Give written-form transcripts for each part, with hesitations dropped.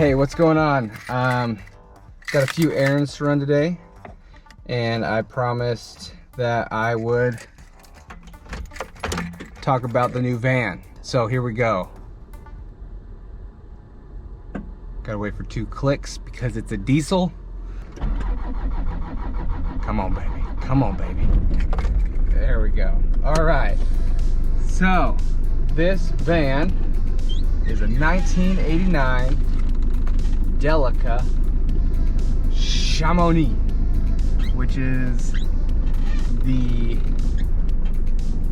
Hey, what's going on? Got a few errands to run today, and I promised that I would talk about the new van. So here we go. Gotta wait for 2 clicks because it's a diesel. Come on, baby. Come on, baby. There we go. All right. So this van is a 1989 Delica Chamonix, which is the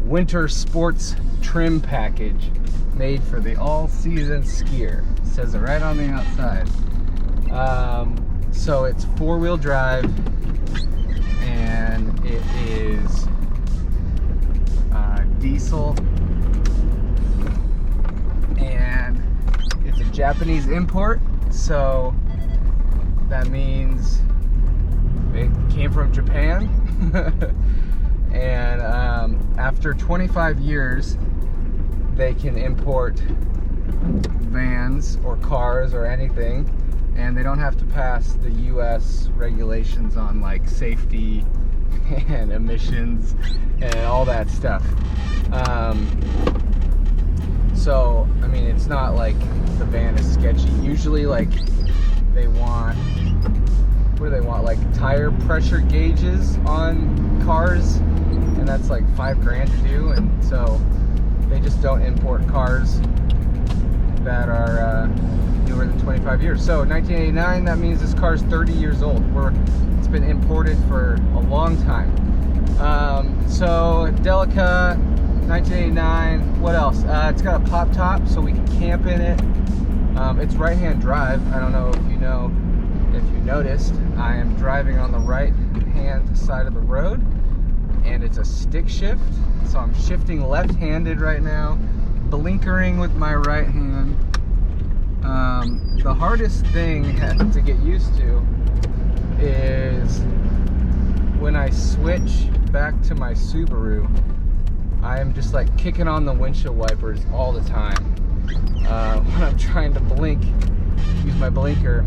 winter sports trim package made for the all-season skier. It says it right on the outside. So it's 4-wheel drive, and it is diesel, and it's a Japanese import. So that means it came from Japan. And after 25 years, they can import vans or cars or anything, and they don't have to pass the US regulations on like safety and emissions and all that stuff. So, I mean, it's not like the van is sketchy. Usually, like, they want, what do they want? Like tire pressure gauges on cars, and that's like $5 grand to do. And so they just don't import cars that are newer than 25 years. So 1989, that means this car's 30 years old. It's been imported for a long time. So Delica 1989, what else? It's got a pop top so we can camp in it. It's right-hand drive. I don't know if you noticed, I am driving on the right-hand side of the road, and it's a stick shift. So I'm shifting left-handed right now, blinkering with my right hand. The hardest thing to get used to is when I switch back to my Subaru, I am just like kicking on the windshield wipers all the time. When I'm trying to blink, use my blinker.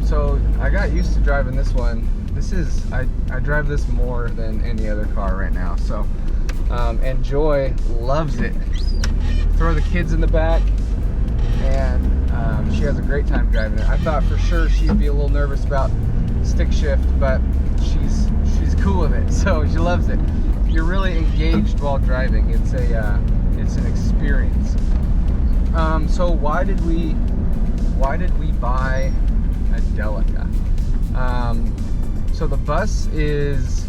So I got used to driving this one. I drive this more than any other car right now. So, and Joy loves it. Throw the kids in the back, and she has a great time driving it. I thought for sure she'd be a little nervous about stick shift, but she's cool with it. So she loves it. You're really engaged while driving. It's an experience. So why did we buy a Delica? So the bus is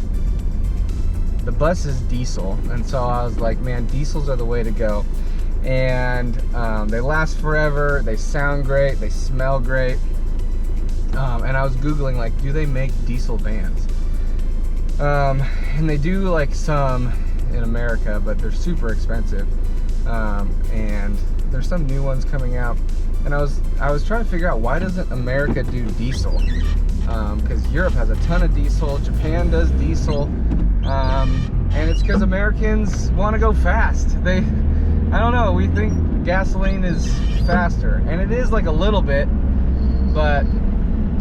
diesel, and so I was like, man, diesels are the way to go. And they last forever, they sound great, they smell great. And I was Googling, like, do they make diesel vans? And they do, like, some in America, but they're super expensive. And there's some new ones coming out. And I was trying to figure out, why doesn't America do diesel? Because Europe has a ton of diesel, Japan does diesel, and it's because Americans want to go fast. I don't know, we think gasoline is faster, and it is like a little bit, but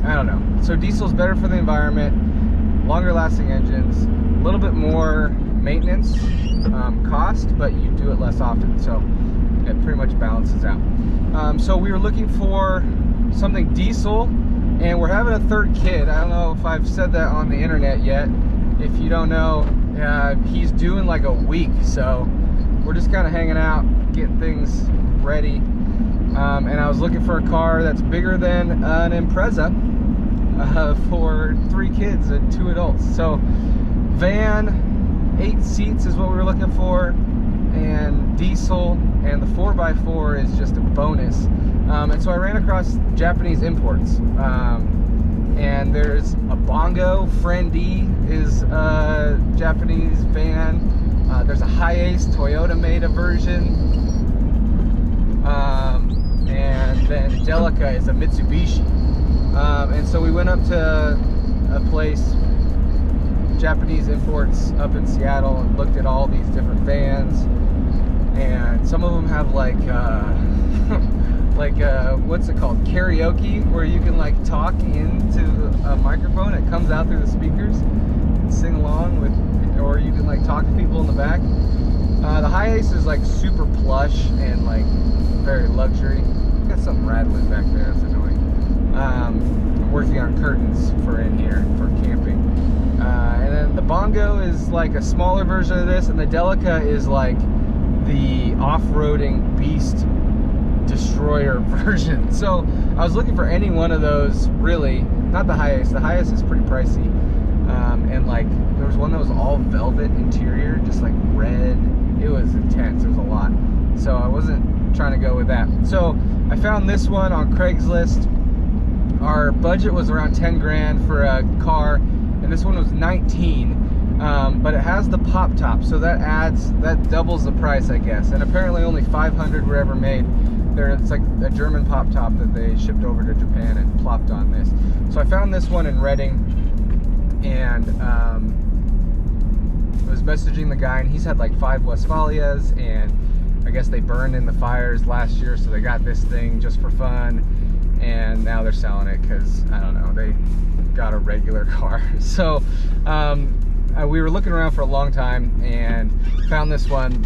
I don't know. So diesel's better for the environment, longer lasting engines, a little bit more maintenance cost, but you do it less often, so it pretty much balances out. So we were looking for something diesel, and we're having a third kid. I don't know if I've said that on the internet yet. If you don't know, he's due in like a week, so we're just kind of hanging out, getting things ready. And I was looking for a car that's bigger than an Impreza for 3 kids and 2 adults. So van, 8 seats is what we were looking for, and diesel, and the 4x4 is just a bonus. And so I ran across Japanese imports, and there's a Bongo. Friend-E is a Japanese van. There's a Hi-Ace. Toyota made a version, and then Delica is a Mitsubishi. And so we went up to a place, Japanese imports up in Seattle, and looked at all these different vans, and some of them have like like what's it called, karaoke, where you can like talk into a microphone. It comes out through the speakers and sing along with, or you can like talk to people in the back. The High Ace is like super plush and like very luxury. Got something rattling back there, that's annoying. I'm working on curtains for in here for camping. And then the Bongo is like a smaller version of this, and the Delica is like the off-roading beast destroyer version. So I was looking for any one of those, really. Not the High Ace. The High Ace is pretty pricey. And like there was one that was all velvet interior, just like red. It was intense. It was a lot. So I wasn't trying to go with that. So I found this one on Craigslist. Our budget was around 10 grand for a car, and this one was 19. But it has the pop top, so that doubles the price, I guess. And apparently only 500 were ever made. It's like a German pop top that they shipped over to Japan and plopped on this. So I found this one in Reading, and I was messaging the guy, and he's had like 5 Westphalias, and I guess they burned in the fires last year, so they got this thing just for fun, and now they're selling it because, I don't know, they got a regular car. So we were looking around for a long time and found this one.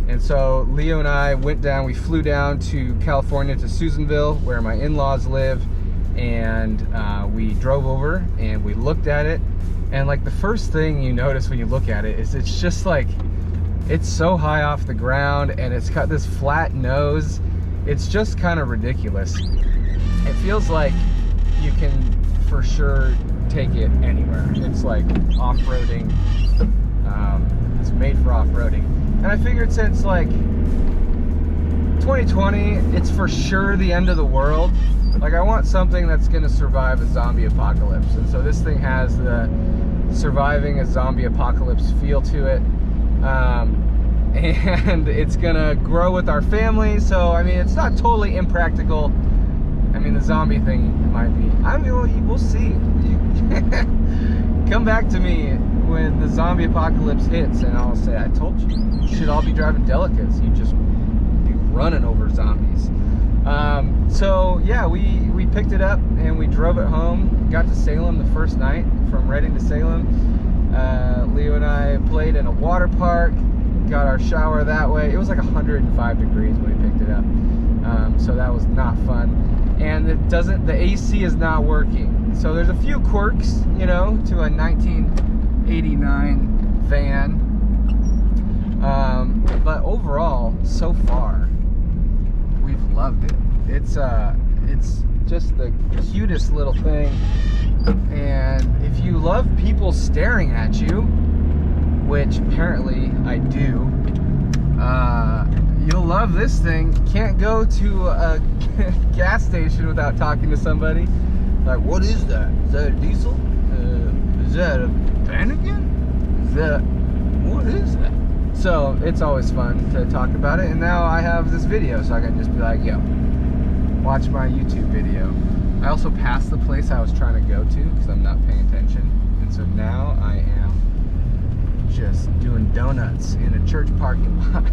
And so Leo and I went down, we flew down to California to Susanville, where my in-laws live, and we drove over and we looked at it. And like the first thing you notice when you look at it is it's just like, it's so high off the ground, and it's got this flat nose. It's just kind of ridiculous. It feels like you can for sure take it anywhere. It's like off-roading. It's made for off-roading. And I figured since like 2020, it's for sure the end of the world. Like I want something that's gonna survive a zombie apocalypse. And so this thing has the surviving a zombie apocalypse feel to it. And it's gonna grow with our family. So I mean, it's not totally impractical. I mean, the zombie thing might be. I mean, we'll see. Come back to me when the zombie apocalypse hits, and I'll say, I told you, you should all be driving Delicas. You just be running over zombies. So yeah, we picked it up and we drove it home. Got to Salem the first night, from Reading to Salem. Leo and I played in a water park, got our shower that way. It was like 105 degrees when we picked it up. So that was not fun. And the AC is not working. So there's a few quirks, you know, to a 1989 van. But overall, so far, we've loved it. It's just the cutest little thing. And if you love people staring at you, which apparently I do, you'll love this thing. Can't go to a gas station without talking to somebody. Like, what is that? Is that a diesel? Is that a Vanagon? What is that? So it's always fun to talk about it. And now I have this video, so I can just be like, yo, watch my YouTube video. I also passed the place I was trying to go to because I'm not paying attention. And so now I am just doing donuts in a church parking lot.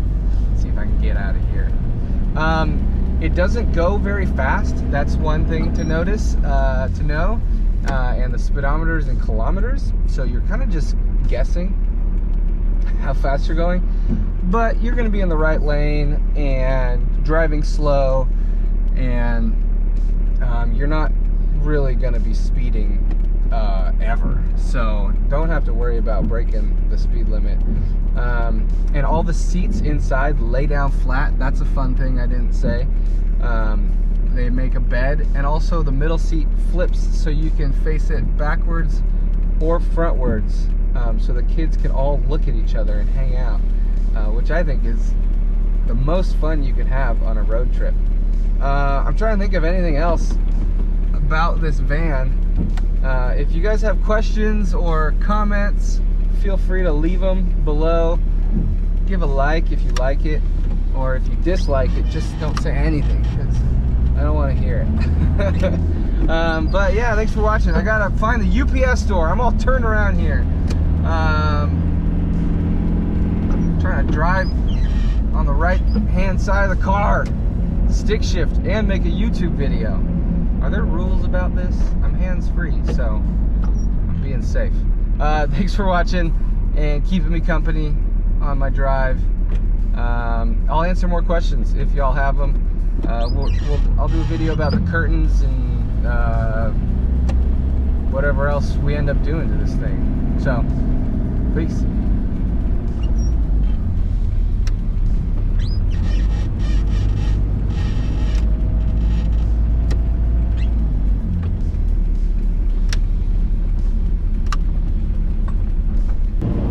Let's see if I can get out of here. It doesn't go very fast. That's one thing to notice, to know. And the speedometer is in kilometers, so you're kind of just guessing how fast you're going. But you're going to be in the right lane and driving slow, and you're not really going to be speeding ever. So don't have to worry about breaking the speed limit. And all the seats inside lay down flat. That's a fun thing I didn't say. They make a bed, and also the middle seat flips so you can face it backwards or frontwards, so the kids can all look at each other and hang out, which I think is the most fun you can have on a road trip. I'm trying to think of anything else about this van. If you guys have questions or comments, feel free to leave them below. Give a like if you like it, or if you dislike it, just don't say anything, because I don't want to hear it. But yeah, thanks for watching. I gotta find the UPS store. I'm all turned around here. I'm trying to drive on the right hand side of the car. stick shift and make a YouTube video. Are there rules about this? I'm hands-free, so I'm being safe. Thanks for watching and keeping me company on my drive. I'll answer more questions if y'all have them. I'll do a video about the curtains and whatever else we end up doing to this thing. So, peace.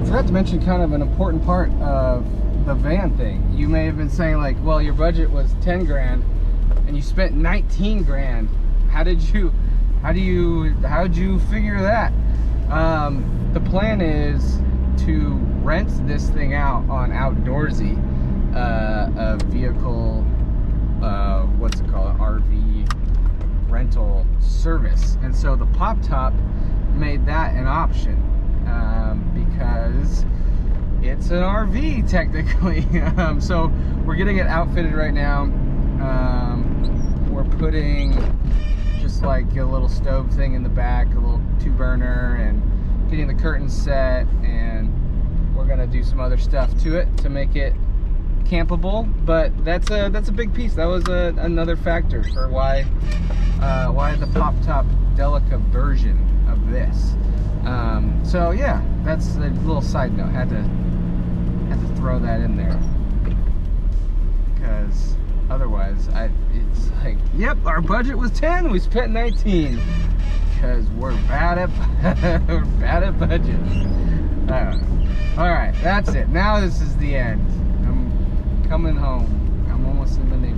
I forgot to mention kind of an important part of the van thing. You may have been saying like, well, your budget was 10 grand and you spent 19 grand. How'd you figure that? The plan is to rent this thing out on Outdoorsy, a vehicle, what's it called, RV rental service. And so the Pop Top made that an option, because it's an RV technically. So we're getting it outfitted right now. We're putting just like a little stove thing in the back, a little 2-burner, and getting the curtains set, and we're gonna do some other stuff to it to make it campable. But that's a big piece. That was another factor for why the Pop Top Delica version of this. So yeah, that's a little side note. Had to throw that in there, because otherwise it's like, yep, our budget was 10, we spent 19, because we're bad at budget. All right, that's it. Now this is the end. I'm coming home. I'm almost in the neighborhood.